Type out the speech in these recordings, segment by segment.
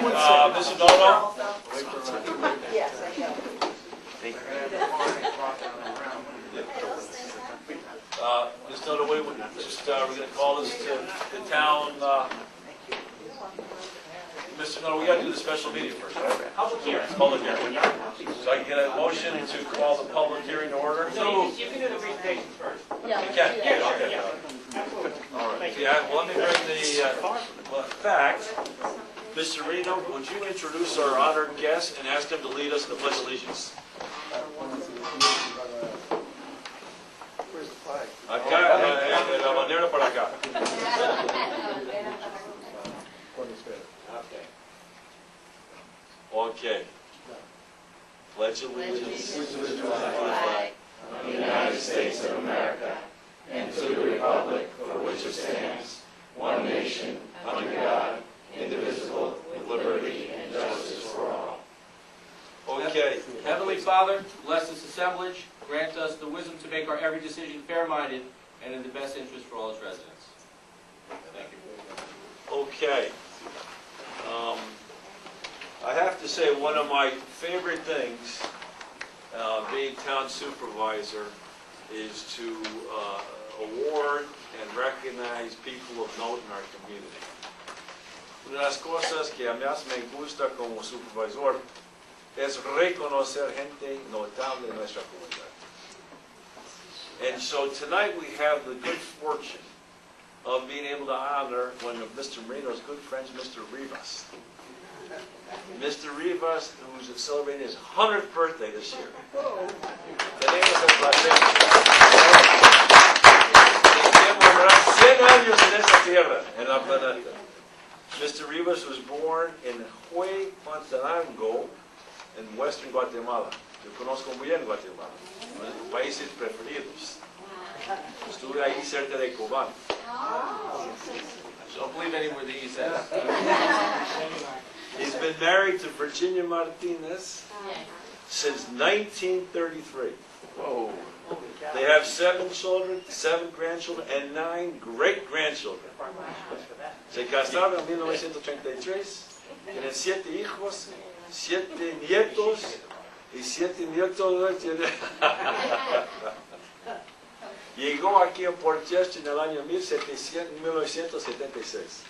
Mr. Noto? Yes, I know. Mr. Noto, we're going to call this to the town. Mr. Noto, we got to do the special meeting first, right? Public hearing. Public hearing. So I can get a motion to call the public hearing to order? No, you can do the presentation first. Yeah, You can? Yeah, sure, Okay. yeah. Absolutely. All right. Yeah, well, let me bring the, in fact, Mr. Reno, would you introduce our honored guest and ask him to lead us in the Pledge of Allegiance? Acá, la bandera para acá. Okay. Pledge allegiance to the flag of the United States of America and to the republic for which it stands, one nation, under God, indivisible, with liberty and justice for all. Okay. Heavenly Father, bless this assemblage. Grant us the wisdom to make our every decision fair-minded and in the best interest for all its residents. Thank you. Okay. I have to say one of my favorite things, being town supervisor, is to award and recognize people of note in our community. Una de las cosas que a mí más me gusta como supervisor es reconocer gente notable en nuestra comunidad. And so tonight we have the good fortune of being able to honor one of Mr. Marino's good friends, Mr. Rivas. Mr. Rivas, who's celebrating his 100th birthday this year. Tenemos el placer. Que 100 años en esta tierra, en la planeta. Mr. Rivas was born in Huehuetenango, in western Guatemala. Yo conozco muy bien Guatemala, uno de mis países preferidos. Estuve ahí cerca de Cobán. Don't believe any word that he says. He's been married to Virginia Martinez since 1933. Whoa. They have 7 children, 7 grandchildren, and 9 great-grandchildren. Se casaron en 1933, tienen 7 hijos, 7 nietos, y 7 nietos. Llegó aquí en Port Chester en el año 1976.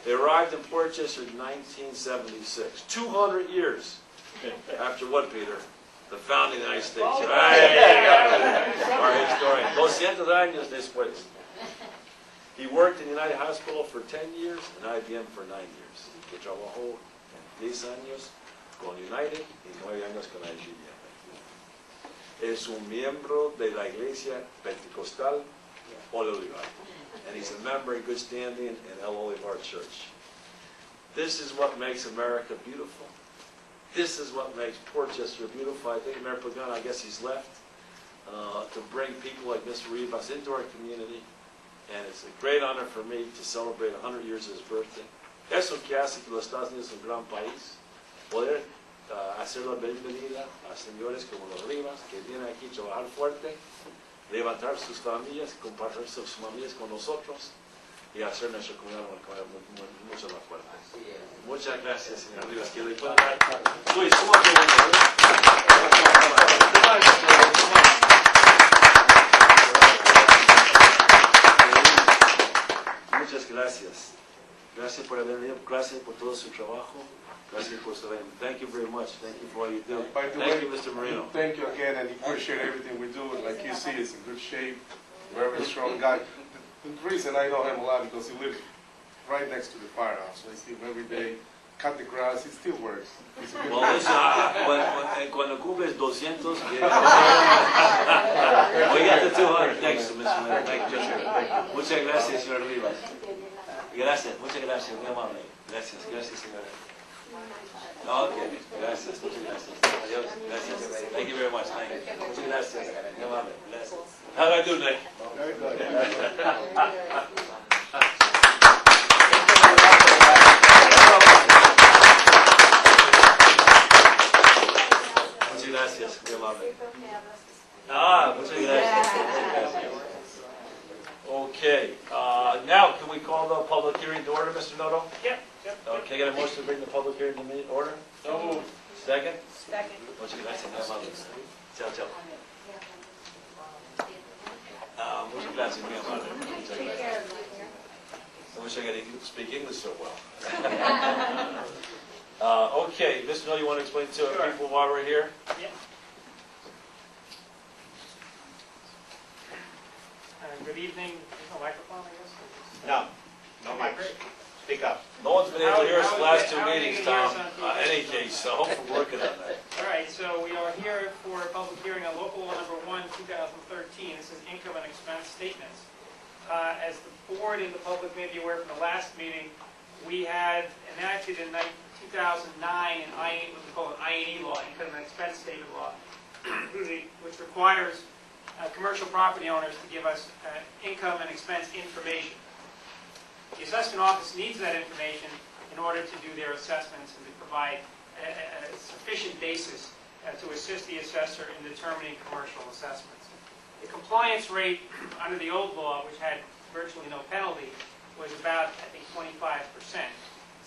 They arrived in Port Chester in 1976. 200 years after what, Peter? The founding of the United States. Our historian. 200 años después. He worked in the United Hospital for 10 years and IBM for 9 years. Que trabajó en 10 años con United y 9 años con IBM. Es un miembro de la Iglesia Pentecostal El Olivar. And he's a member in good standing in El Olivar Church. This is what makes America beautiful. This is what makes Port Chester beautiful. I think Mayor Pagano, I guess he's left, to bring people like Mr. Rivas into our community. And it's a great honor for me to celebrate 100 years of his birthday. Eso que hace que los Estados Unidos es un gran país. Poder hacer la bienvenida a señores como los Rivas, que vienen aquí a trabajar fuerte, levantar sus familias, compartir sus familias con nosotros y hacer nuestra comunidad mucho más fuerte. Muchas gracias, señor Rivas. Que le pueda dar. Luis, ¿cómo te Muchas gracias. Gracias por haber venido. Gracias por todo su trabajo. Gracias por su vida. Thank you very much. Thank you for all you do. Thank you, Mr. Marino. Thank you again, and appreciate everything we do. Like you see, it's in good shape. Very strong guy. The reason I know him a lot because he lives right next to the firehouse. I see him every day. Cut the grass. He still works. He's a good Well, guy. listen, cuando cumples 200, we got the 200 next to Mr. Marino. Thank you. Muchas gracias, señor Rivas. Gracias, muchas gracias, muy amable. Gracias, gracias, señora. Ok, gracias, muchas gracias. Adiós, gracias. Thank you very much. Thank you. Muchas gracias. Muy amable. Gracias. How do I do, Nick? Very good. Muchas gracias, muy amable. Muchas gracias. Okay, now can we call the public hearing to order, Mr. Noto? Yep. Okay, got a motion to bring the public hearing to the order? So moved. Second? Second. Motion to pass Ciao, ciao. Motion passing me on Take care of it. I wish I could speak English so well. Okay, Mr. Miller, you want to explain to Sure. people why we're here? Yeah. Good evening. There's no microphone, I guess? No, no mics. Great. Speak up. No one's been able to hear us the last two How are you meetings, gonna Tom. hear us on TV? Any case, so hopefully we're working on that. All right, so we are here for a public hearing on local law number 1, 2013. This is income and expense statements. As the board and the public may be aware from the last meeting, we had enacted in 2009 an what we call an I&E law, income and expense statement law, which requires commercial property owners to give us income and expense information. The assessment office needs that information in order to do their assessments and to provide a sufficient basis to assist the assessor in determining commercial assessments. The compliance rate under the old law, which had virtually no penalty, was about, I think, 25%.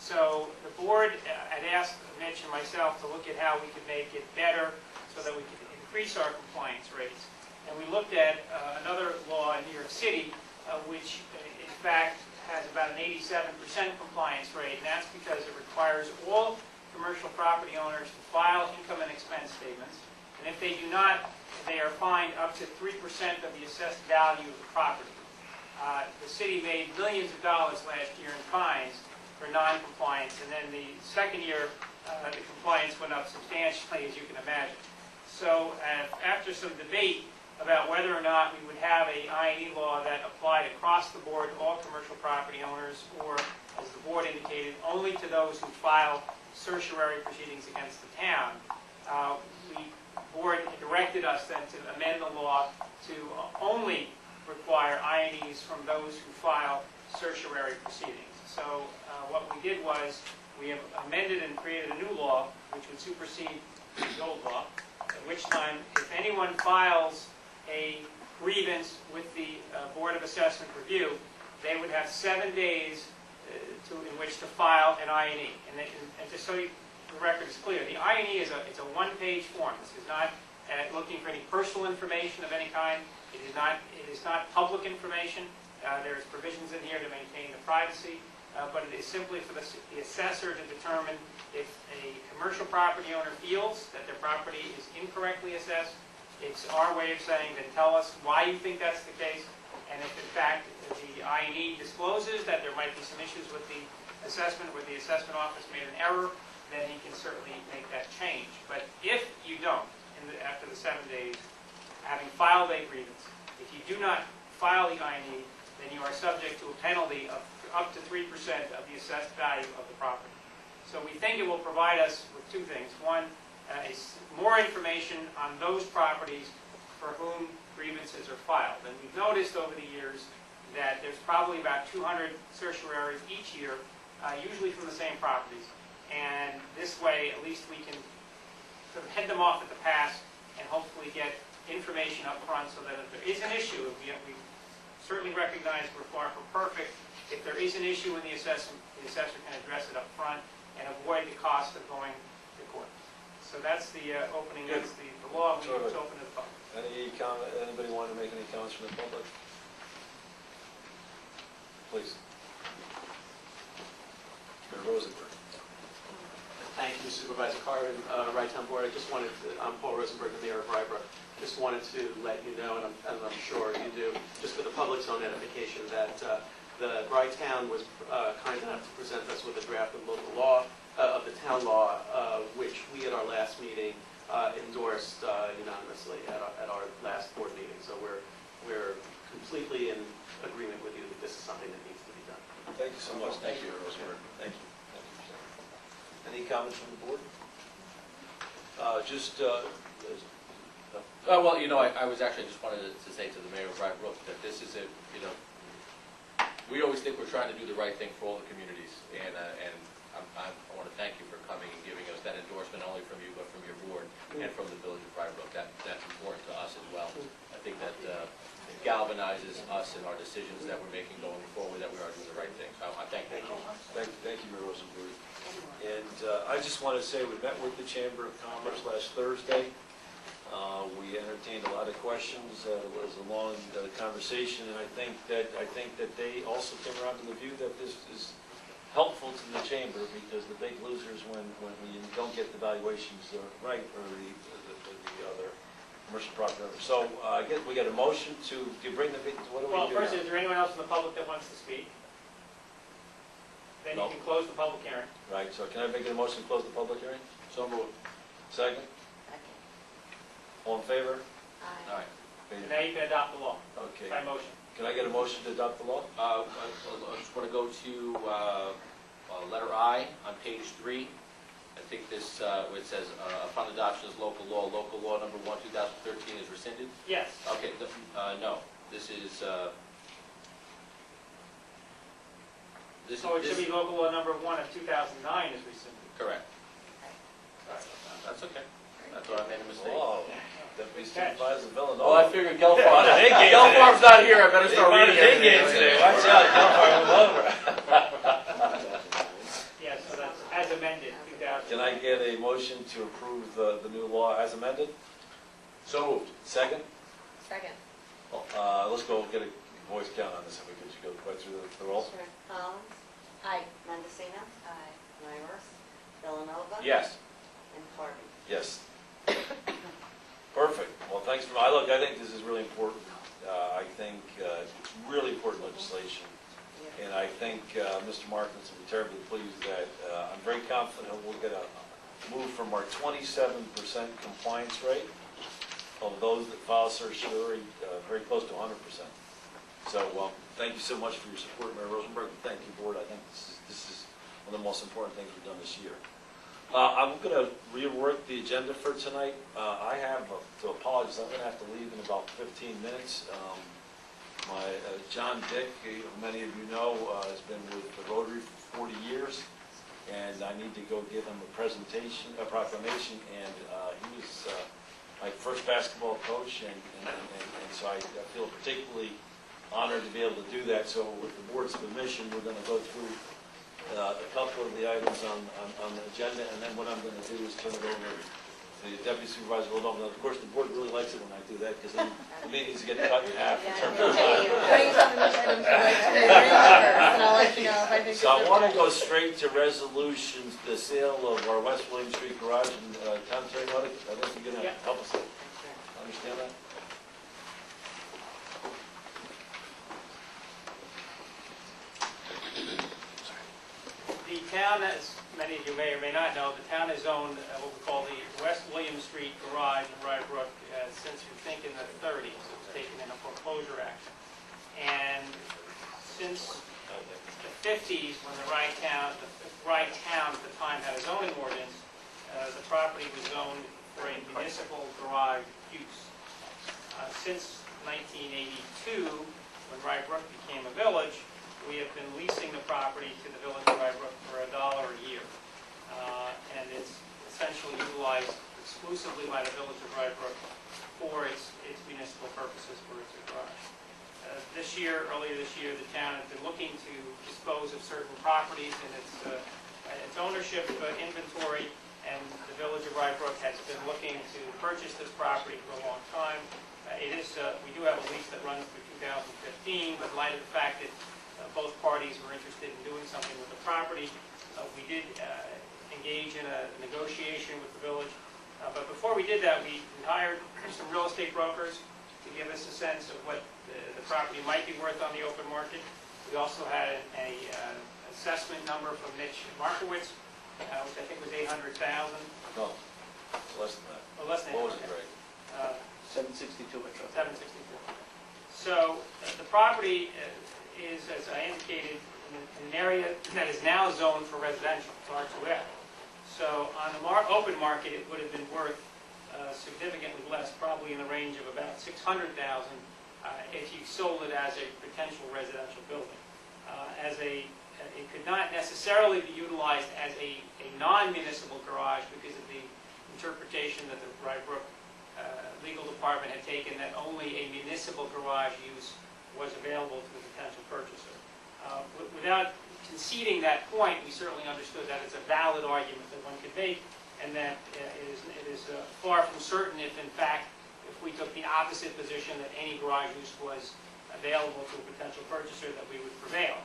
So the board had asked Mitch and myself to look at how we could make it better so that we could increase our compliance rates. And we looked at another law in New York City, which in fact has about an 87% compliance rate, and that's because it requires all commercial property owners to file income and expense statements, and if they do not, they are fined up to 3% of the assessed value of the property. The city made millions of dollars last year in fines for non-compliance, and then the second year, the compliance went up substantially, as you can imagine. So after some debate about whether or not we would have a I&E law that applied across the board to all commercial property owners, or, as the board indicated, only to those who file certiorari proceedings against the town, the board directed us then to amend the law to only require I&Es from those who file certiorari proceedings. So what we did was we have amended and created a new law which would supersede the old law, at which time if anyone files a grievance with the Board of Assessment Review, they would have 7 days in which to file an I&E. And just so the record is clear, the I&E is it's a one-page form. This is not looking for any personal information of any kind. It is not public information. There's provisions in here to maintain the privacy, but it is simply for the assessor to determine if a commercial property owner feels that their property is incorrectly assessed. It's our way of saying that tell us why you think that's the case, and if in fact the I&E discloses that there might be some issues with the assessment, where the assessment office made an error, then he can certainly make that change. But if you don't, after the 7 days, having filed a grievance, if you do not file the I&E, then you are subject to a penalty of up to 3% of the assessed value of the property. So we think it will provide us with two things. One, more information on those properties for whom grievances are filed. And we've noticed over the years that there's probably about 200 certiorari each year, usually from the same properties. And this way, at least we can sort of head them off at the pass and hopefully get information up front so that if there is an issue, we certainly recognize we're far from perfect. If there is an issue in the assessor can address it up front and avoid the cost of going to court. So that's the opening, that's the law. We it's open to the public. Anybody want to make any comments from the public? Please. Mr. Rosenberg. Thank you, Supervisor Carvin, Right Town Board. I'm Paul Rosenberg, the Mayor of Rybrook. Just wanted to let you know, and I'm sure you do, just for the public's own edification, that the Bright Town was kind enough to present us with a draft of local law, of the town law, which we at our last meeting endorsed unanimously at our last board meeting. So we're completely in agreement with you that this is something that needs to be done. Thank you so much. Thank you, Rosenberg. Thank you. Any comments from the board? Well, I was actually just wanted to say to the Mayor of Rybrook that this is we always think we're trying to do the right thing for all the communities, and I want to thank you for coming and giving us that endorsement, not only from you, but from your board and from the Village of Rybrook. That's important to us as well. I think that it galvanizes us in our decisions that we're making going forward, that we are doing the right thing. So I thank you. Thank you, Mayor Rosenberg. I just want to say, we met with the Chamber of Commerce last Thursday. We entertained a lot of questions, it was a long conversation, and I think that they also came around to the view that this is helpful to the Chamber, because the big losers when we don't get the valuations right, or the other commercial property owners. So I guess we got a motion to bring the, what do we do Well, first, now? is there anyone else in the public that wants to speak? Then you No. can close the public hearing. Right, so can I make a motion to close the public hearing? So moved. Second? All in favor? All right. And now you can adopt the law Okay. by motion. Can I get a motion to adopt the law? I just want to go to letter I on page 3. I think this, where it says, upon adoption as local law number 1, 2013 is rescinded. Yes. Okay, no, this is, So it should be local law number 1 of 2009 is rescinded. correct. That's okay. I thought I made a mistake. Oh, Deputy Catch. Supervisor Villanova. Well, I figured Gelfarb, Wanted to dig in Gelfarb's not here, I better They start wanted reading to dig in everything. today. Watch out, Gelfarb went over. Yes, so that's as amended, 2000. Can I get a motion to approve the new law as amended? So moved. Second? Second. Let's go get a voice count on this, if we could just go right through the roll. Sure. Collins? Aye. Mendicino? Aye. Nioras? Villanova? Yes. And Carvin? Yes. Perfect. Well, thanks for, I think this is really important. I think it's really important legislation. Yeah. And I think Mr. Markins will be terribly pleased that I'm very confident we'll get a move from our 27% compliance rate of those that file certiorari very close to 100%. So thank you so much for your support, Mayor Rosenberg. Thank you, Board. I think this is one of the most important things we've done this year. I'm going to rework the agenda for tonight. I have to apologize. I'm going to have to leave in about 15 minutes. John Dick, who many of you know, has been with the Rotary for 40 years, and I need to go give him a presentation, a proclamation, and he was my first basketball coach, and so I feel particularly honored to be able to do that. So with the board's permission, we're going to go through a couple of the items on the agenda, and then what I'm going to do is turn it over to the Deputy Supervisor Villanova. Of course, the board really likes it when I do that, because then the meetings get cut in half in terms of time. Bring some of these items to like to bring first, and I'll let you know if I think. So I want to go straight to resolutions, the sale of our West William Street garage, and Tom Terry, I think you're going to help us understand that. The town, as many of you may or may not know, the town has owned what we call the West William Street Garage in Rye Brook since we think in the 30s. It was taken in a foreclosure action. And since the 50s, when the Rye town at the time had a zoning ordinance, the property was zoned for a municipal garage use. Since 1982, when Rye Brook became a village, we have been leasing the property to the Village of Rye Brook for $1 a year. And it's essentially utilized exclusively by the Village of Rye Brook for its municipal purposes, for its garage. Earlier this year, the town has been looking to dispose of certain properties in its ownership inventory, and the Village of Rye Brook has been looking to purchase this property for a long time. We do have a lease that runs through 2015, but in light of the fact that both parties were interested in doing something with the property, we did engage in a negotiation with the village. But before we did that, we hired some real estate brokers to give us a sense of what the property might be worth on the open market. We also had an assessment number from Mitch Markowitz, which I think was $800,000. No, it's less than that. Or less than What was it, okay. Greg? 762, I thought. 762. So the property is, as I indicated, in an area that is now zoned for residential, it's R2F. So on the open market, it would have been worth significantly less, probably in the range of about $600,000 if you sold it as a potential residential building. It could not necessarily be utilized as a non-municipal garage because of the interpretation that the Rye Brook legal department had taken, that only a municipal garage use was available to the potential purchaser. Without conceding that point, we certainly understood that it's a valid argument that one could make, and that it is far from certain if, in fact, if we took the opposite position that any garage use was available to a potential purchaser, that we would prevail.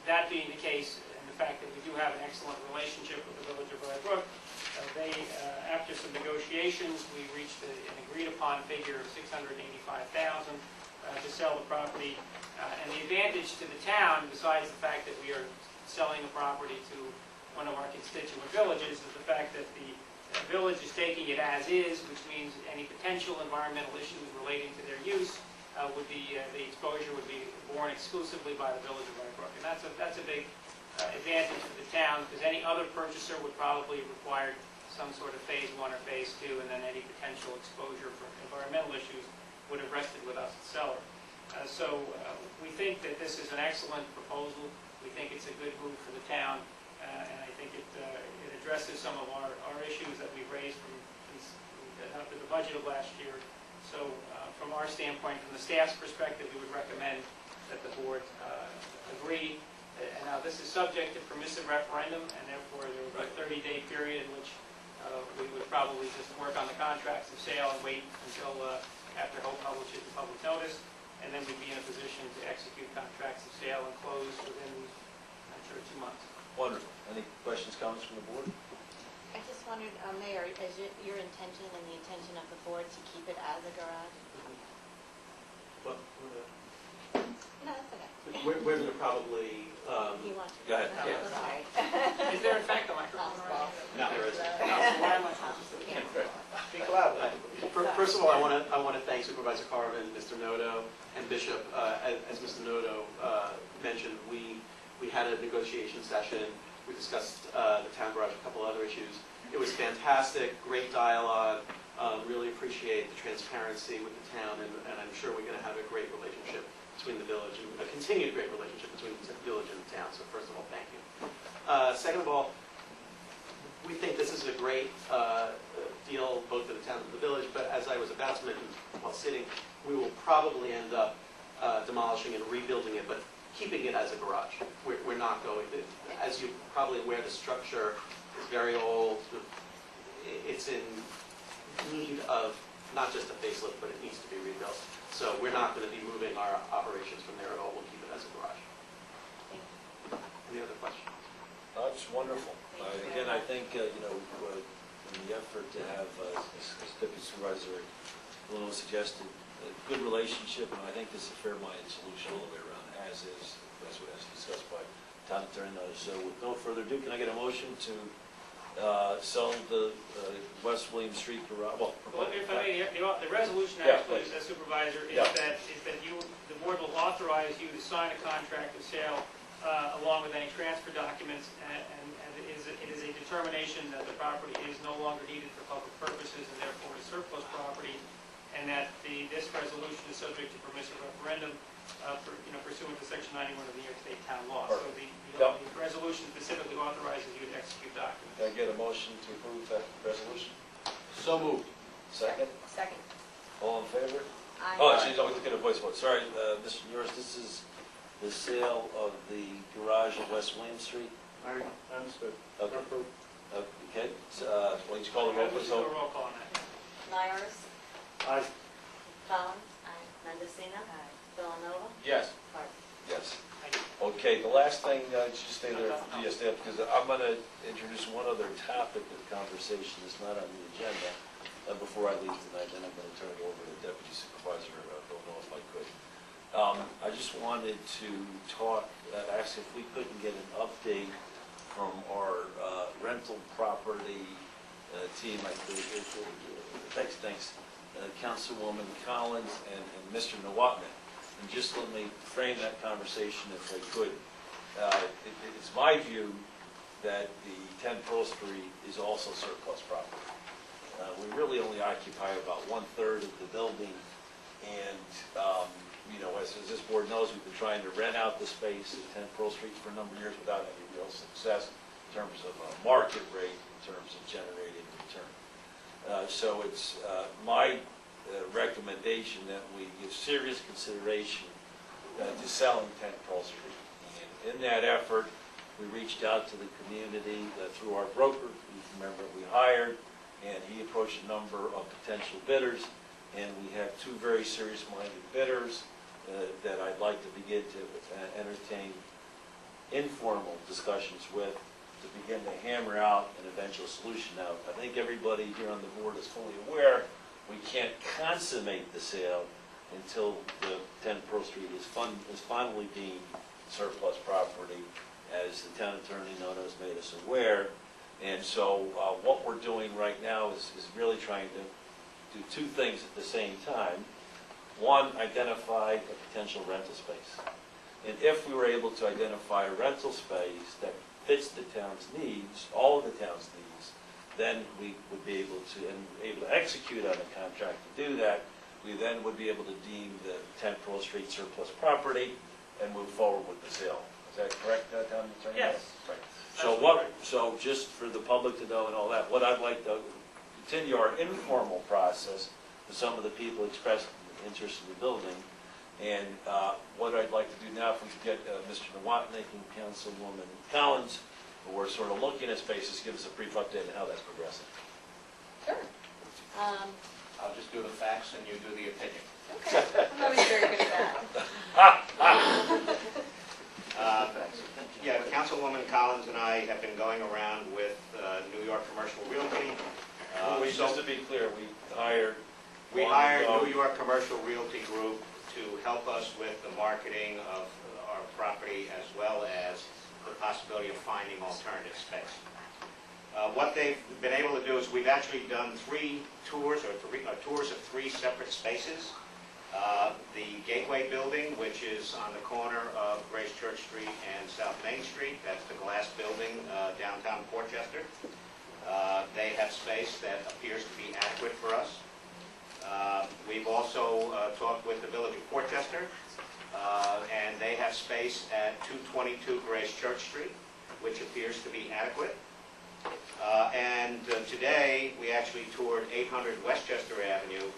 That being the case, and the fact that we do have an excellent relationship with the Village of Rye Brook, after some negotiations, we reached an agreed-upon figure of $685,000 to sell the property. And the advantage to the town, besides the fact that we are selling the property to one of our constituent villages, is the fact that the village is taking it as is, which means any potential environmental issues relating to their use would be, the exposure would be borne exclusively by the Village of Rye Brook. And that's a big advantage to the town, because any other purchaser would probably require some sort of phase 1 or phase 2, and then any potential exposure for environmental issues would have rested with us, the seller. So we think that this is an excellent proposal. We think it's a good move for the town, and I think it addresses some of our issues that we've raised after the budget of last year. So from our standpoint, from the staff's perspective, we would recommend that the board agree. And now this is subject to permissive referendum, and therefore there would be a 30-day period in which we would probably just work on the contracts of sale and wait until after Hope publishes the public notice, and then we'd be in a position to execute contracts of sale and close within, I'm sure, 2 months. Wonderful. Any questions, comments from the board? I just wondered, Mayor, is it your intention and the intention of the board to keep it as a garage? Well, No, that's okay. we're going to probably, You want to? Go ahead. Oh, Yeah. sorry. Is there in fact a microphone around? no, there isn't. Why am I supposed to speak? Speak loudly. First of all, I want to thank Supervisor Carvin, Mr. Noto, and Bishop. As Mr. Noto mentioned, we had a negotiation session. We discussed the town garage, a couple other issues. It was fantastic, great dialogue. Really appreciate the transparency with the town, and I'm sure we're going to have a great relationship between the village, and a continued great relationship between the village and the town. So first of all, thank you. Second of all, we think this is a great deal both for the town and the village, but as I was about to mention while sitting, we will probably end up demolishing and rebuilding it, but keeping it as a garage. We're not going to, as you're probably aware, the structure is very old. It's in need of not just a facelift, but it needs to be rebuilt. So we're not going to be moving our operations from there at all. We'll keep it as a garage. Any other questions? That's wonderful. Again, I think, in the effort to have, as Deputy Supervisor Villanova suggested, a good relationship, and I think this is a fair-minded solution all the way around, as is, as discussed by Town Attorney. So with no further ado, can I get a motion to sell the West William Street garage? Well, if I may, the resolution Yeah, actually, please. as Supervisor, is Yeah. that the board will authorize you to sign a contract of sale along with any transfer documents, and it is a determination that the property is no longer needed for public purposes and therefore is surplus property, and that this resolution is subject to permissive referendum pursuant to Section 91 of the New York State Town Law. So the resolution specifically authorizes you to execute documents. Can I get a motion to approve that resolution? So moved. Second? Second. All in favor? Aye. Oh, she's always looking at a voice vote. Sorry, Mr. Nioras, this is the sale of the garage at West William Street? I understood. Okay. Okay, so, why don't you call the roll, please? Let's do a roll call on that. Nioras. Aye. Collins. Aye. Mendicino. Aye. Villanova. Yes. Carvin. Yes. Thank you. Okay, the last thing, just stay there, yes, stay up, because I'm going to introduce one other topic of conversation that's not on the agenda before I leave tonight, then I'm going to turn it over to Deputy Supervisor Villanova if I could. I just wanted to ask if we couldn't get an update from our rental property team. Thanks, Councilwoman Collins and Mr. Nawatman. And just let me frame that conversation if I could. It's my view that the 10 Pearl Street is also surplus property. We really only occupy about 1/3 of the building, and as this board knows, we've been trying to rent out the space at 10 Pearl Street for a number of years without any real success in terms of market rate, in terms of generating return. So it's my recommendation that we give serious consideration to selling 10 Pearl Street. And in that effort, we reached out to the community through our broker, you remember we hired, and he approached a number of potential bidders, and we have two very serious-minded bidders that I'd like to begin to entertain informal discussions with to begin to hammer out an eventual solution. Now, I think everybody here on the board is fully aware we can't consummate the sale until the 10 Pearl Street is finally deemed surplus property, as the town attorney Noto has made us aware. And so what we're doing right now is really trying to do two things at the same time. One, identify a potential rental space. And if we were able to identify a rental space that fits the town's needs, all of the town's needs, then we would be able to execute on a contract to do that. We then would be able to deem the 10 Pearl Street surplus property and move forward with the sale. Is that correct, Town Attorney? Yes. Right. So just for the public to know and all that, what I'd like to continue our informal process with some of the people expressed interest in the building. And what I'd like to do now, if we could get Mr. Nowotny and Councilwoman Collins, who are sort of looking at spaces, give us a brief update on how that's progressing. Sure. I'll just do the facts and you do the opinion. Okay, I'm always very good at that. Yeah, Councilwoman Collins and I have been going around with New York Commercial Realty. Just to be clear, we hired New York Commercial Realty Group to help us with the marketing of our property as well as the possibility of finding alternative space. What they've been able to do is we've actually done tours of three separate spaces. The Gateway Building, which is on the corner of Grace Church Street and South Main Street, that's the glass building downtown Portchester. They have space that appears to be adequate for us. We've also talked with the Village of Portchester, and they have space at 222 Grace Church Street, which appears to be adequate. And today, we actually toured 800 Westchester Avenue,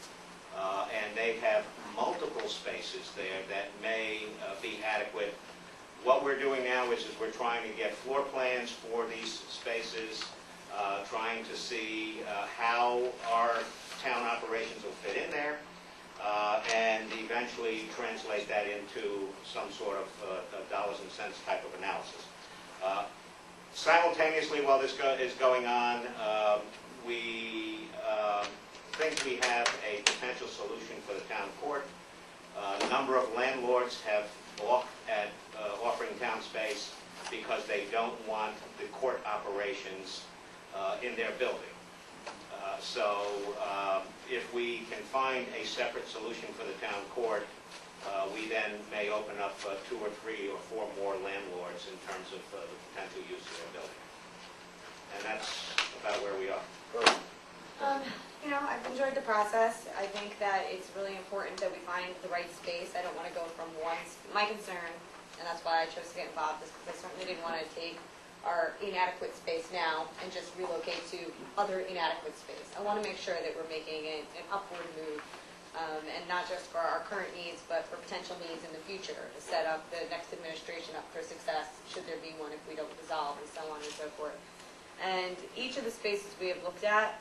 and they have multiple spaces there that may be adequate. What we're doing now is we're trying to get floor plans for these spaces, trying to see how our town operations will fit in there, and eventually translate that into some sort of dollars and cents type of analysis. Simultaneously, while this is going on, we think we have a potential solution for the town court. A number of landlords have balked at offering town space because they don't want the court operations in their building. So if we can find a separate solution for the town court, we then may open up 2 or 3 or 4 more landlords in terms of the potential use of their building. And that's about where we are. You know, I've enjoyed the process. I think that it's really important that we find the right space. I don't want to go from my concern, and that's why I chose to get involved, is because I certainly didn't want to take our inadequate space now and just relocate to other inadequate space. I want to make sure that we're making an upward move, and not just for our current needs, but for potential needs in the future, to set up the next administration up for success, should there be one if we don't dissolve, and so on and so forth. And each of the spaces we have looked at,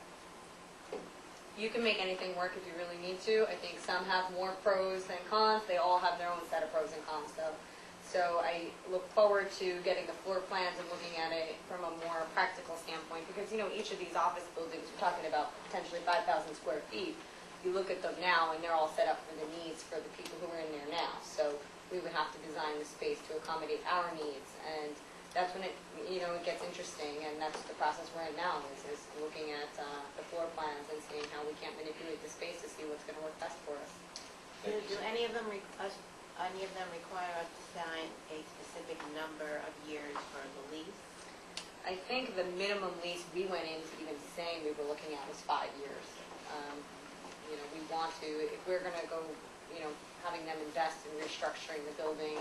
you can make anything work if you really need to. I think some have more pros than cons. They all have their own set of pros and cons, though. So I look forward to getting the floor plans and looking at it from a more practical standpoint, because, you know, each of these office buildings, we're talking about potentially 5,000 square feet. You look at them now, and they're all set up for the needs for the people who are in there now. So we would have to design the space to accommodate our needs, and that's when it, you know, it gets interesting, and that's the process we're in now, is looking at the floor plans and seeing how we can't manipulate the space to see what's going to work best for us. Do any of them require us to sign a specific number of years for the lease? I think the minimum lease we went into even saying we were looking at was 5 years. You know, we want to, if we're going to go, you know, having them invest in restructuring the building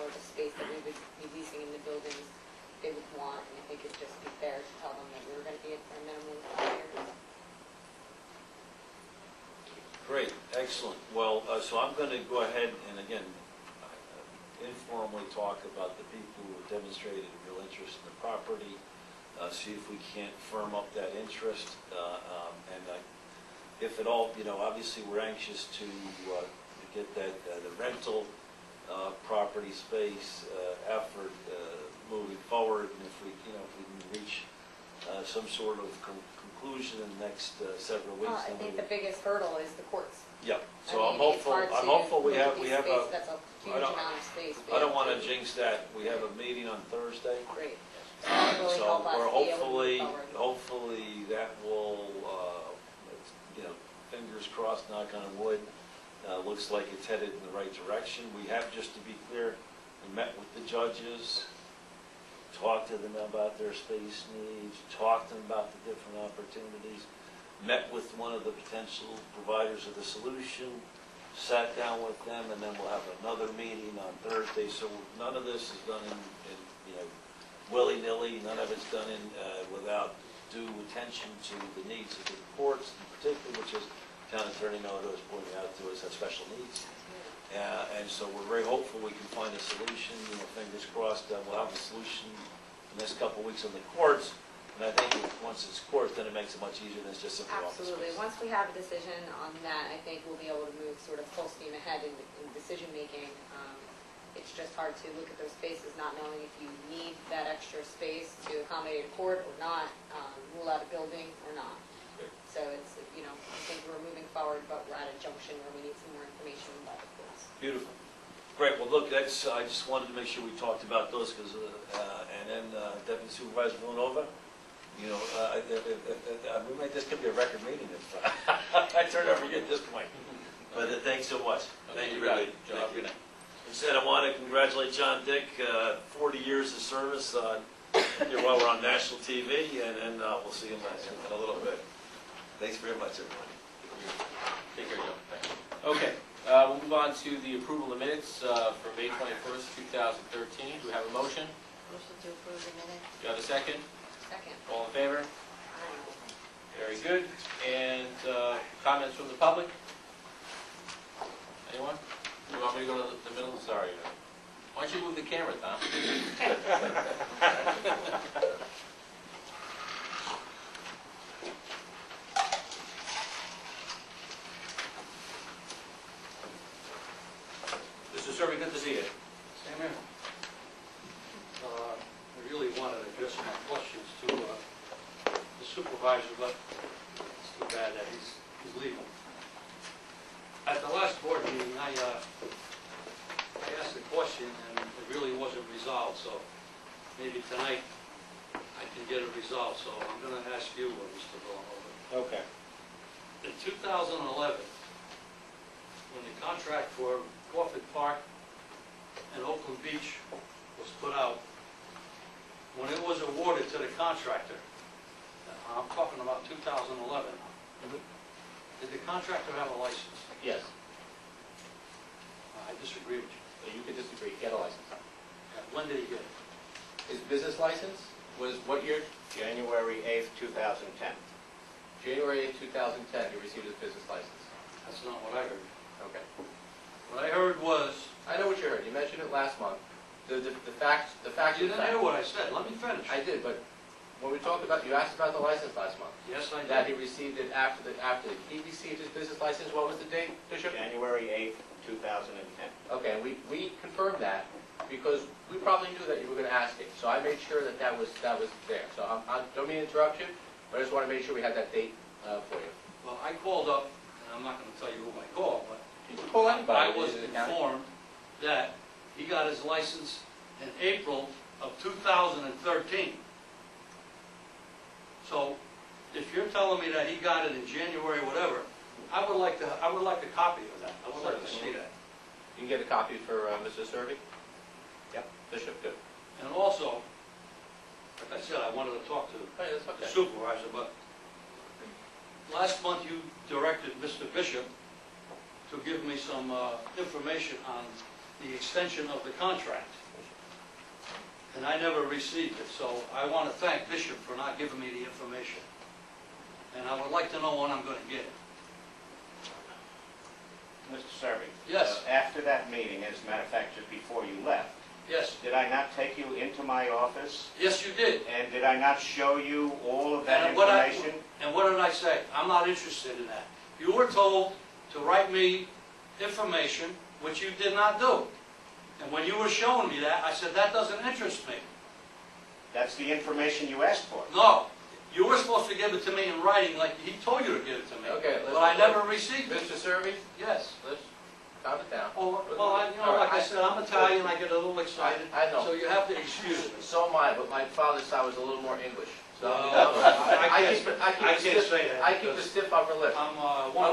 or the space that we would be leasing in the buildings, they would want, and I think it'd just be fair to tell them that we were going to be at a minimum of 5 years. Great, excellent. Well, so I'm going to go ahead and again informally talk about the people who have demonstrated a real interest in the property, see if we can't firm up that interest, and if at all, obviously we're anxious to get that, the rental property space effort moving forward, and if we can reach some sort of conclusion in the next several weeks. Well, I think the biggest hurdle is the courts. Yeah, I so mean, I'm hopeful, it's hard I'm hopeful we to have, look we at have these a, space- That's a huge I don't- amount of space. I don't want to jinx that, we have a meeting on Thursday. Great. That'll really So help us we're be able to move forward. hopefully that will, fingers crossed, knock on wood, looks like it's headed in the right direction. We have, just to be clear, we met with the judges, talked to them about their space needs, talked to them about the different opportunities, met with one of the potential providers of the solution, sat down with them, and then we'll have another meeting on Thursday. So none of this is done in willy-nilly, none of it's done without due attention to the needs of the courts, in particular, which is Town Attorney Noto is pointing out to us, have special needs. And so we're very hopeful we can find a solution, fingers crossed, that we'll have a solution in the next couple of weeks in the courts. And I think once it's court, then it makes it much easier than it's just simply office space. Absolutely. Once we have a decision on that, I think we'll be able to move sort of full steam ahead in decision-making. It's just hard to look at those spaces not knowing if you need that extra space to accommodate a court or not, rule out a building or not. So it's, I think we're moving forward, but we're at a junction where we need some more information about the courts. Beautiful. Great, well, look, I just wanted to make sure we talked about those, because, and then Deputy Supervisor Villanova, this could be a record meeting if I turn over you at this point. But thanks so much. Thank you, really. John, good night. Instead, I want to congratulate John Dick, 40 years of service here while we're on national TV, and we'll see him in a little bit. Thanks very much, everybody. Take care, Joe. Thank you. Okay, we'll move on to the approval of minutes for May 21st, 2013. Do we have a motion? Motion to approve the minutes. Do you have a second? Second. All in favor? Aye. Very good. And comments from the public? Anyone? You want me to go to the middle? Sorry. Why don't you move the camera, Tom? Mr. Survey, good to see you. Same here. I really wanted to address my questions to the supervisor, but it's too bad that he's leaving. At the last board meeting, I asked a question and it really wasn't resolved, so maybe tonight I can get it resolved. So I'm going to ask you, Mr. Villanova. Okay. In 2011, when the contract for Crawford Park and Oakland Beach was put out, when it was awarded to the contractor, I'm talking about 2011, did the contractor have a license? Yes. I disagree with you. You can disagree. Get a license. When did he get it? His business license was what year? January 8th, 2010. January 8, 2010, he received his business license. That's not what I heard. Okay. What I heard was, I know what you heard. You mentioned it last month. The facts. you didn't hear what I said. Let me finish. I did, but when we talked about, you asked about the license last month. Yes, I That he did. received it he received his business license. What was the date, Bishop? January 8th, 2010. Okay, we confirmed that because we probably knew that you were going to ask it. So I made sure that was there. So I don't mean to interrupt you, but I just want to make sure we had that date for you. Well, I called up, and I'm not going to tell you who I called, but You can call anybody. I was informed that he got his license in April of 2013. So if you're telling me that he got it in January, whatever, I would like a copy of that. I would like to see that. You can get a copy for Mr. Serby? Yep. Bishop, good. And also, like I said, I wanted to talk to Oh, yeah, that's the okay. supervisor, but last month you directed Mr. Bishop to give me some information on the extension of the contract. And I never received it, so I want to thank Bishop for not giving me the information. And I would like to know when I'm going to get it. Mr. Serby? Yes. After that meeting, as a matter of fact, just before you left, Yes. did I not take you into my office? Yes, you did. And did I not show you all of that And what information? And what did I say? I'm not interested in that. You were told to write me information, which you did not do. And when you were showing me that, I said, that doesn't interest me. That's the information you asked for. No, you were supposed to give it to me in writing like he told you to give it to me. Okay, But I never received it. Mr. Serby, Yes. let's calm it down. Oh, well, like I said, I'm Italian, I get a little excited. I know. So you have to excuse me. So am I, but my father's side was a little more English. So I I can't say that. I keep a stiff upper lip. I'm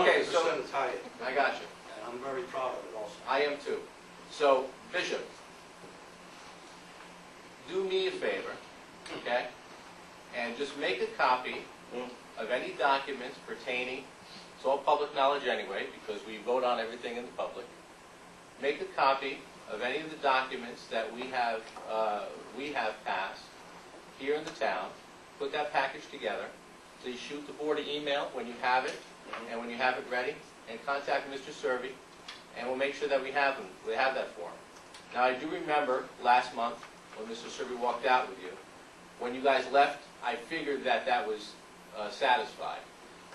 Okay, 100% so- Italian, I got you. and I'm very proud of it also. I am too. So, Bishop, do me a favor, okay? And just make a copy of any documents pertaining, it's all public knowledge anyway, because we vote on everything in the public. Make a copy of any of the documents that we have passed here in the town. Put that package together. Please shoot the board an email when you have it, and when you have it ready, and contact Mr. Serby, and we'll make sure that we have that form. Now, I do remember last month when Mr. Serby walked out with you. When you guys left, I figured that that was satisfied.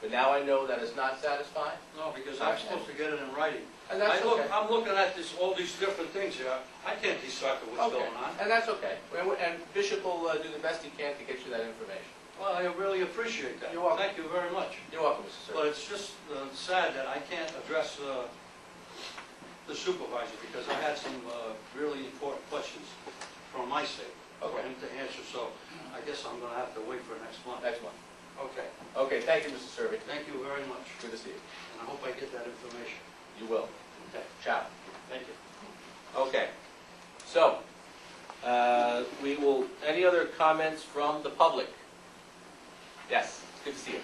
But now I know that it's not satisfied. No, because I'm supposed to get it in writing. And that's okay. I'm looking at all these different things here. I can't decipher what's Okay, going on. and that's okay. And Bishop will do the best he can to get you that information. Well, I really appreciate that. You're welcome. Thank you very much. You're welcome, Mr. But Serby. it's just sad that I can't address the supervisor because I had some really important questions for my sake for Okay. him to answer. So I guess I'm going to have to wait for next month. Next one. Okay. Okay, thank you, Mr. Serby. Thank you very much. Good to see you. And I hope I get that information. You will. Okay. Ciao. Thank you. Okay. So, we will, any other comments from the public? Yes, good to see you.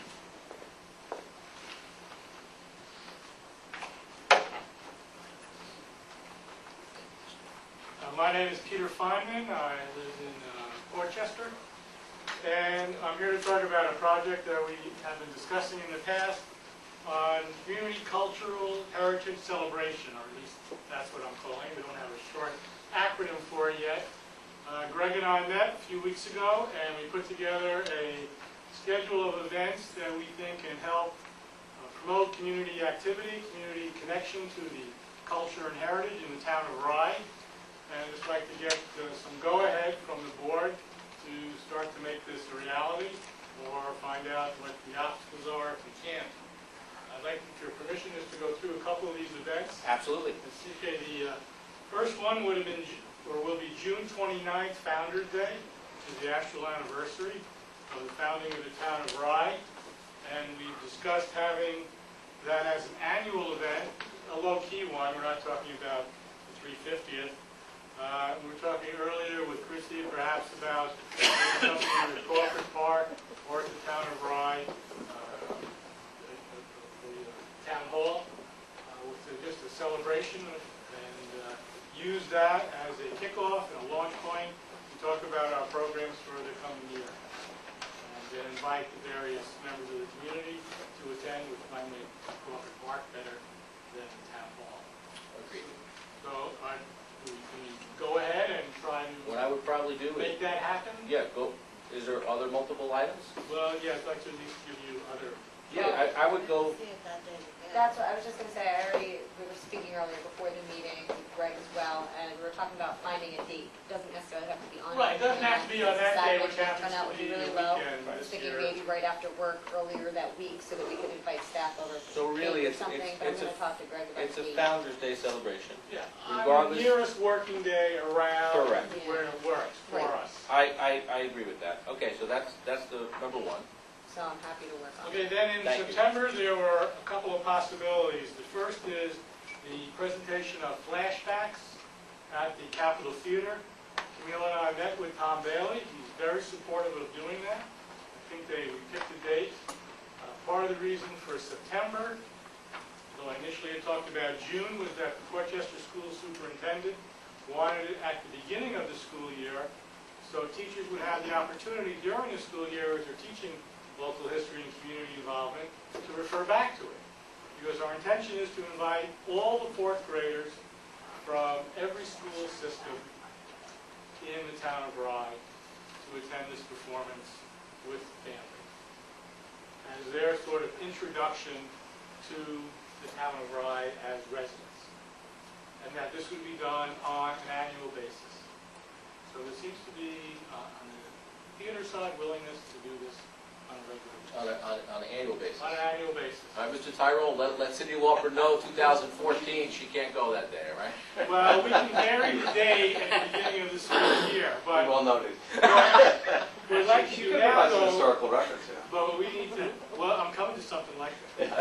My name is Peter Feynman. I live in Portchester, and I'm here to talk about a project that we have been discussing in the past on community cultural heritage celebration, or at least that's what I'm calling it. We don't have a short acronym for it yet. Greg and I met a few weeks ago, and we put together a schedule of events that we think can help promote community activity, community connection to the culture and heritage in the town of Rye. And I'd just like to get some go-ahead from the board to start to make this a reality, or find out what the obstacles are if we can't. I'd like your permission just to go through a couple of these events. Absolutely. Okay, the first one would have been, or will be June 29th, Founder's Day, which is the actual anniversary of the founding of the town of Rye. And we've discussed having that as an annual event, a low-key one. We're not talking about the 350th. We were talking earlier with Christy perhaps about something in the Crawford Park or at the town of Rye, the town hall, with just a celebration, and use that as a kickoff and a launch point to talk about our programs for the coming year. And then invite the various members of the community to attend, which might make Crawford Park better than the town hall. Agreed. So we can go ahead and try What to I would probably do is, make that happen. yeah, go, is there other multiple items? Well, yeah, I'd like to at least give you other. Yeah, I would go, That's what I was just going to say. We were speaking earlier before the meeting, with Greg as well, and we were talking about finding a date. It doesn't necessarily have to be on. Right, it doesn't have to be on that day, which happens Turnout to would be be really the low. weekend I was this thinking year. maybe right after work earlier that week so that we could invite staff over. So really, or it's- something, it's- but I'm it's going a- to talk to Greg about it's a the date. Founder's Day celebration. Yeah, Regardless- nearest working day around Correct. where it works for Right. us. I agree with that. Okay, so that's the number one. So I'm happy to work on Okay, it. then in Thank you. September, there were a couple of possibilities. The first is the presentation of flashbacks at the Capitol Theater. Camille and I met with Tom Bailey. He's very supportive of doing that. I think we picked a date. Part of the reason for September, though I initially had talked about June, was that the Portchester School Superintendent wanted it at the beginning of the school year, so teachers would have the opportunity during the school year as they're teaching local history and community involvement to refer back to it. because our intention is to invite all the fourth graders from every school system in the town of Rye to attend this performance with families. As their sort of introduction to the town of Rye as residents. And that this would be done on an annual basis. So there seems to be, on the theater side, willingness to do this on a regular basis. On an annual basis. On an annual basis. All right, Mr. Tyrone, let Cindy Lauper know 2014, she can't go that day, all right? Well, we can vary the day at the beginning of the school year, but Well noted. we'd like to She do could now, provide some though, historical records, yeah. but what we need to, well, I'm coming to something like that.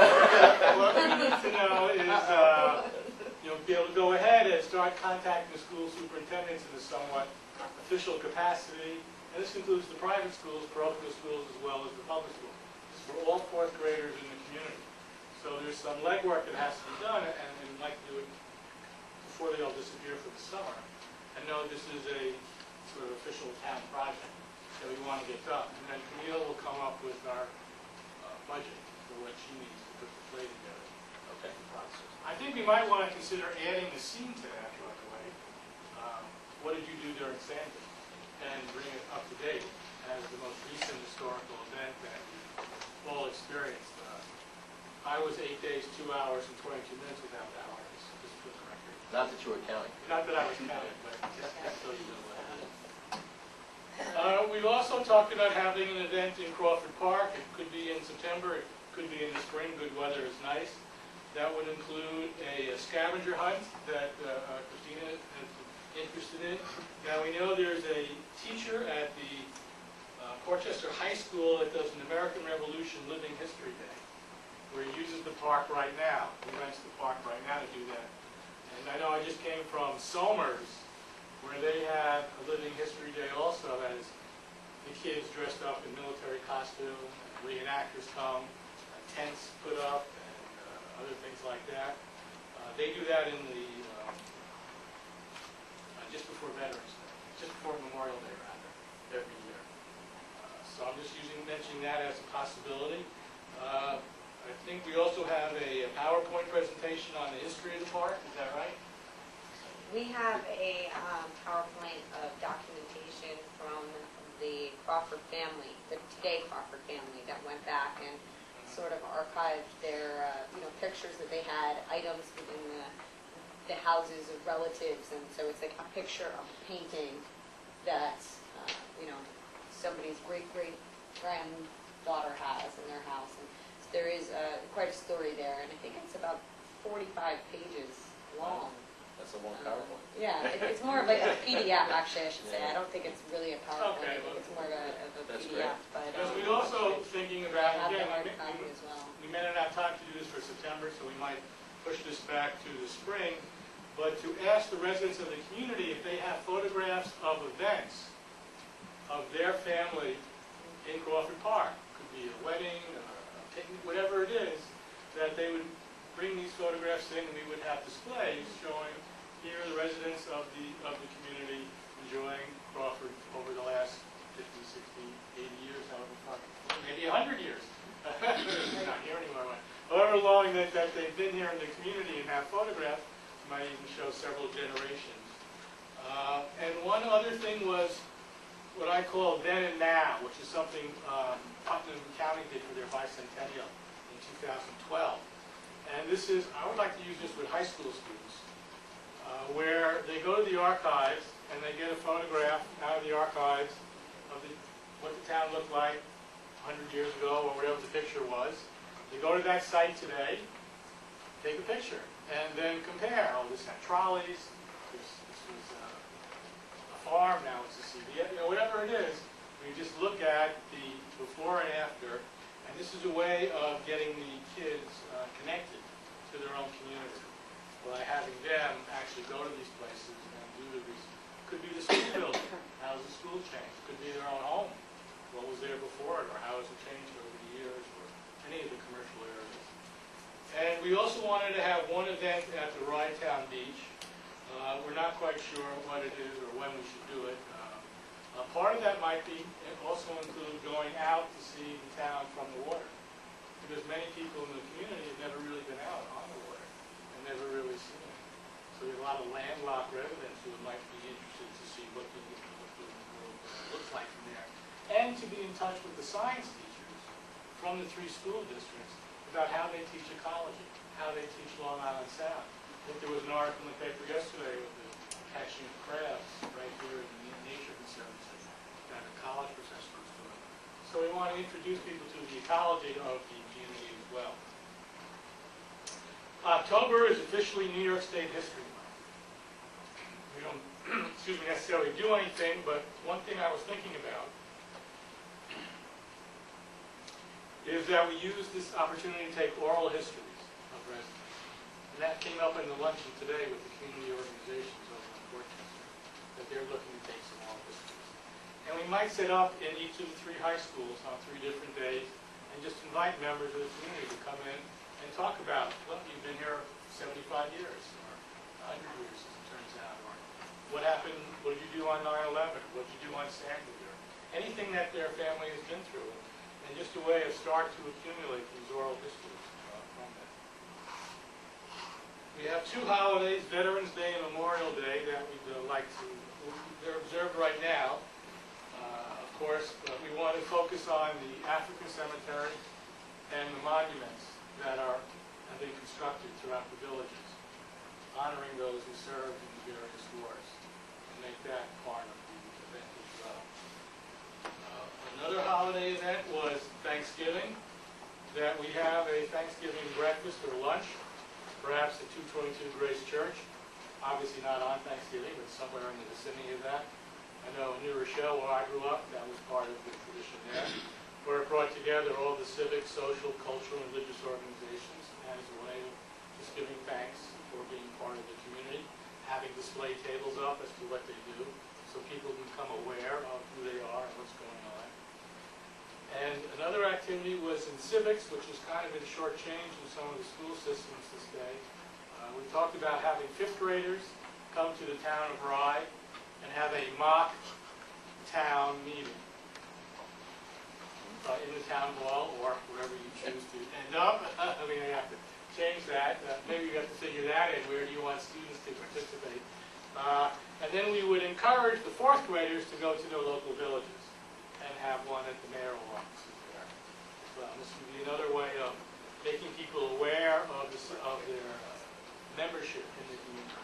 What we need to know is, be able to go ahead and start contacting the school superintendents in a somewhat official capacity, and this includes the private schools, parochial schools, as well as the public schools. This is for all fourth graders in the community. So there's some legwork that has to be done, and we'd like to do it before they all disappear for the summer. And know this is a sort of official town project that we want to get done. And then Camille will come up with our budget for what she needs to put the play together. Okay. I think we might want to consider adding a scene to that, by the way. What did you do during Sandy? And bring it up to date as the most recent historical event that we've all experienced. I was 8 days, 2 hours, and 22 minutes without that artist, just for the record. Not that you were counting. Not that I was counting, but just so you know what happened. We've also talked about having an event in Crawford Park. It could be in September, it could be in the spring, good weather is nice. That would include a scavenger hunt that Christina is interested in. Now we know there's a teacher at the Portchester High School that does an American Revolution Living History Day, where he uses the park right now. He rents the park right now to do that. And I know I just came from Somers, where they have a Living History Day also, as the kids dressed up in military costume, reenactors come, tents put up, other things like that. They do that in the, just before Veterans Day, just before Memorial Day rather, every year. So I'm just mentioning that as a possibility. I think we also have a PowerPoint presentation on the history of the park, is that right? We have a PowerPoint of documentation from the Crawford family, the today Crawford family, that went back and sort of archived their pictures that they had, items within the houses of relatives, and so it's like a picture of a painting that somebody's great-great-granddaughter has in their house. And so there is quite a story there, and I think it's about 45 pages long. That's a long PowerPoint. Yeah, it's more of like a PDF, actually, I should say. I don't think it's really a PowerPoint. Okay, I think it's more of a That's PDF. But Because we're also thinking about, have the again, hard copy as well. we may not have time to do this for September, so we might push this back to the spring, but to ask the residents of the community if they have photographs of events of their family in Crawford Park. Could be a wedding, a picnic, whatever it is, that they would bring these photographs in, and we would have displays showing here are the residents of the community enjoying Crawford over the last 50, 60, 80 years, however far, maybe 100 years. Not here anymore. However long that they've been here in the community and have photographs, might even show several generations. And one other thing was what I call then and now, which is something Putnam County did for their bicentennial in 2012. And this is, I would like to use this with high school students, where they go to the archives and they get a photograph out of the archives of what the town looked like 100 years ago, or whatever the picture was. They go to that site today, take a picture, and then compare. Oh, this had trolleys, this was a farm, now it's a CVS, whatever it is. We just look at the before and after, and this is a way of getting the kids connected to their own community by having them actually go to these places and do the research. Could be the school building, how has the school changed? Could be their own home, what was there before it, or how has it changed over the years, or any of the commercial areas. And we also wanted to have one event at the Rydetown Beach. We're not quite sure what it is or when we should do it. Part of that might be also include going out to see the town from the water. because many people in the community have never really been out on the water and never really seen it. So we have a lot of landlocked residents who might be interested to see what the world looks like from there, and to be in touch with the science teachers from the 3 school districts about how they teach ecology, how they teach Long Island Sound. I think there was an article in the paper yesterday with the catching of crabs right here in the Nature Conservancy that a college professor was doing. So we want to introduce people to the ecology of the community as well. October is officially New York State History Month. We don't, excuse me, necessarily do anything, but one thing I was thinking about is that we use this opportunity to take oral histories of residents. And that came up in the luncheon today with the community organizations over in Dorchester, that they're looking to take some oral histories. And we might set up in each of the 3 high schools on 3 different days and just invite members of the community to come in and talk about, look, you've been here 75 years, or 100 years as it turns out, or what happened, what did you do on 9/11, what did you do on Sandy, or anything that their family has been through. And just a way of start to accumulate these oral histories from that. We have 2 holidays, Veterans Day and Memorial Day, that we'd like to, they're observed right now. Of course, we want to focus on the African cemetery and the monuments that have been constructed throughout the villages, honoring those who served in the various wars, and make that part of the event as well. Another holiday event was Thanksgiving, that we have a Thanksgiving breakfast or lunch, perhaps at 222 Grace Church. Obviously not on Thanksgiving, but somewhere in the vicinity of that. I know in New Rochelle, where I grew up, that was part of the tradition there, where it brought together all the civic, social, cultural, and religious organizations as a way of just giving thanks for being part of the community, having display tables up as to what they do, so people become aware of who they are and what's going on. And another activity was in civics, which has kind of been shortchanged in some of the school systems this day. We talked about having 5th graders come to the town of Rye and have a mock town meeting in the town hall or wherever you choose to end up. I mean, I have to change that. Maybe you have to figure that in. Where do you want students to participate? And then we would encourage the 4th graders to go to their local villages and have one at the mayoral offices there. Well, this would be another way of making people aware of their membership in the community.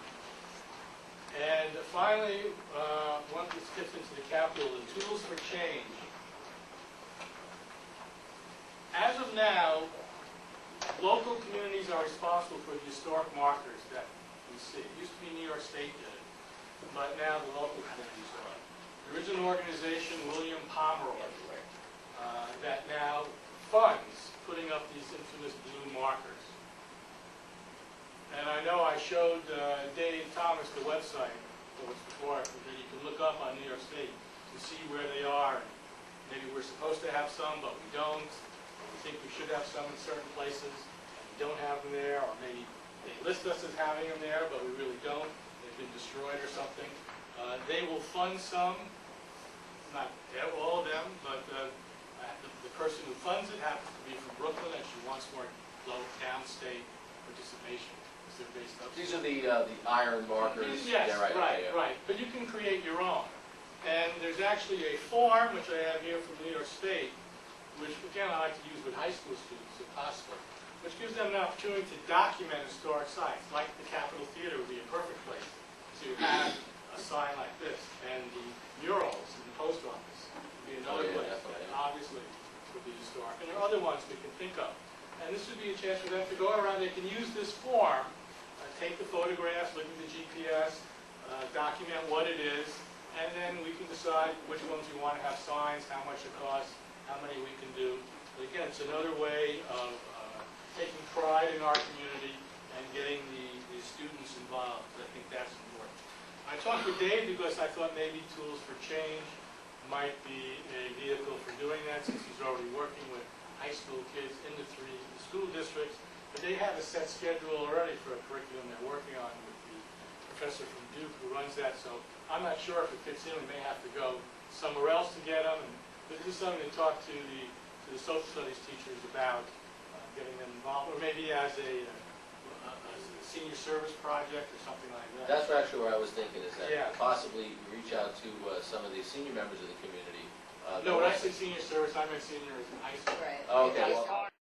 And finally, one that fits into the capital, the tools for change. As of now, local communities are responsible for the historic markers that we see. It used to be New York State did it, but now the local communities are. There is an organization, William Pomeroy, that now funds putting up these infamous blue markers. And I know I showed Dave Thomas the website before that you can look up on New York State to see where they are. And maybe we're supposed to have some, but we don't. We think we should have some in certain places, and we don't have them there. Or maybe they list us as having them there, but we really don't. They've been destroyed or something. They will fund some, not all of them, but the person who funds it happens to be from Brooklyn, and she wants more downstate participation. Based up. These are the iron markers. Yes, yeah, right. Right. But you can create your own. And there's actually a form, which I have here from New York State, which, again, I like to use with high school students, if possible, which gives them an opportunity to document historic sites, like the Capitol Theater would be a perfect place to have a sign like this, and the murals in the post office would be another place that obviously would be historic. And there are other ones we can think of. And this would be a chance for them to go around. They can use this form, take the photographs, look at the GPS, document what it is, and then we can decide which ones we want to have signs, how much it costs, how many we can do. But again, it's another way of taking pride in our community and getting the students involved. I think that's important. I talked with Dave because I thought maybe Tools for Change might be a vehicle for doing that, since he's already working with high school kids in the 3 school districts. But they have a set schedule already for a curriculum they're working on with the professor from Duke who runs that. So I'm not sure if it fits in. We may have to go somewhere else to get them. And this is something to talk to the social studies teachers about getting them involved, or maybe as a senior service project or something like that. That's actually what I was thinking, is that Yeah. possibly reach out to some of the senior members of the community. No, when I say senior service, I meant seniors in high school. Right. Oh, okay, Based well, on-